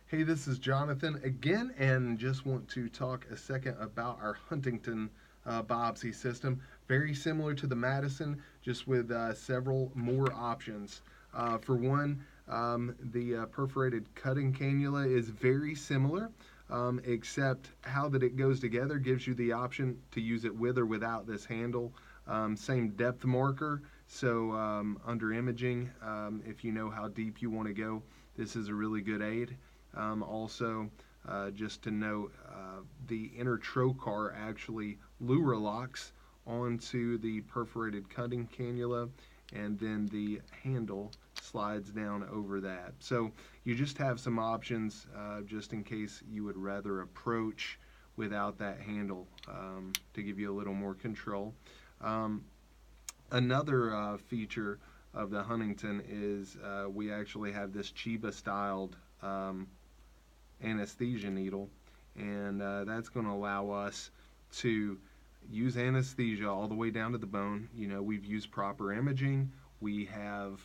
Hey, this is Jonathan again, and just want to talk a second about our Huntington biopsy system. Very similar to the Madison, just with several more options. For one, the perforated cutting cannula is very similar, except how that it goes together gives you the option to use it with or without this handle. Same depth marker, so under imaging, if you know how deep you want to go, this is a really good aid. Also, just to note, the inner trocar actually Lura locks onto the perforated cutting cannula, and then the handle slides down over that. So you just have some options just in case you would rather approach without that handle to give you a little more control. Another feature of the Huntington is we actually have this Chiba styled anesthesia needle, and that's going to allow us to use anesthesia all the way down to the bone. You know, we've used proper imaging, we have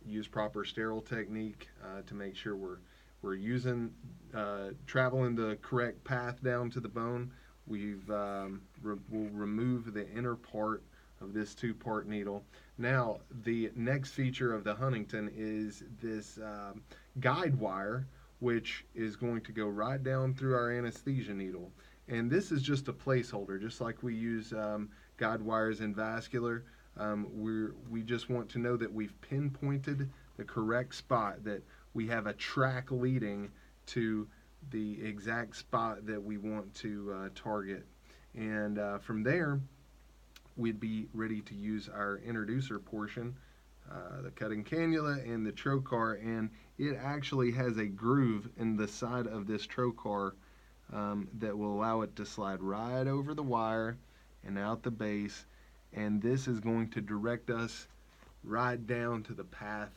used proper sterile technique to make sure we're using traveling the correct path down to the bone. We'll remove the inner part of this two-part needle. Now, the next feature of the Huntington is this guide wire, which is going to go right down through our anesthesia needle. And this is just a placeholder, just like we use guide wires in vascular. We just want to know that we've pinpointed the correct spot, that we have a track leading to the exact spot that we want to target. And from there, we'd be ready to use our introducer portion, the cutting cannula and the trocar, and it actually has a groove in the side of this trocar that will allow it to slide right over the wire and out the base, and this is going to direct us right down to the path,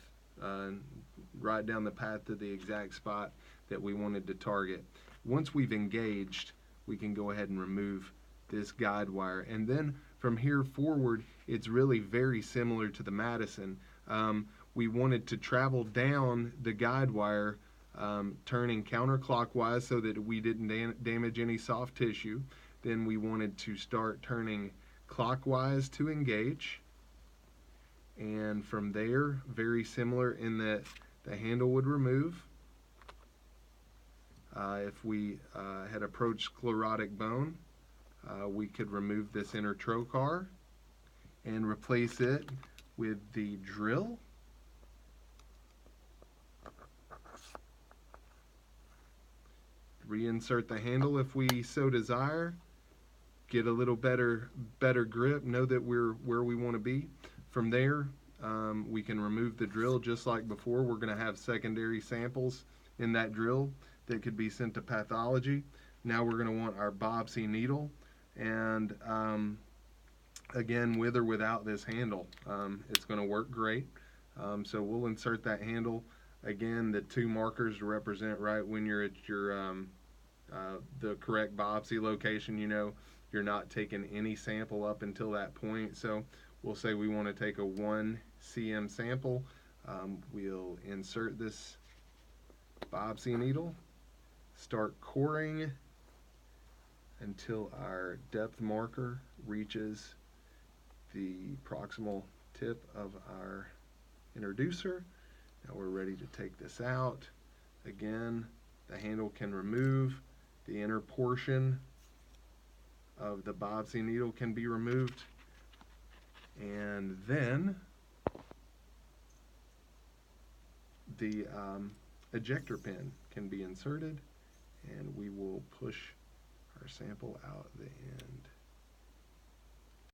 right down the path to the exact spot that we wanted to target. Once we've engaged, we can go ahead and remove this guide wire, and then from here forward, it's really very similar to the Madison. We wanted to travel down the guide wire, turning counterclockwise so that we didn't damage any soft tissue. Then we wanted to start turning clockwise to engage. And from there, very similar in that the handle would remove. If we had approached sclerotic bone, we could remove this inner trocar and replace it with the drill. Reinsert the handle if we so desire. Get a little better grip. Know that we're where we want to be. From there, we can remove the drill just like before. We're going to have secondary samples in that drill that could be sent to pathology. Now we're going to want our biopsy needle, and again, with or without this handle, it's going to work great. So we'll insert that handle. Again, the two markers to represent right when you're at your the correct biopsy location. You know, you're not taking any sample up until that point. So we'll say we want to take a 1 cm sample. We'll insert this biopsy needle, start coring until our depth marker reaches the proximal tip of our introducer. Now we're ready to take this out. Again, the handle can remove. The inner portion of the biopsy needle can be removed. And then the ejector pin can be inserted, and we will push our sample out the end.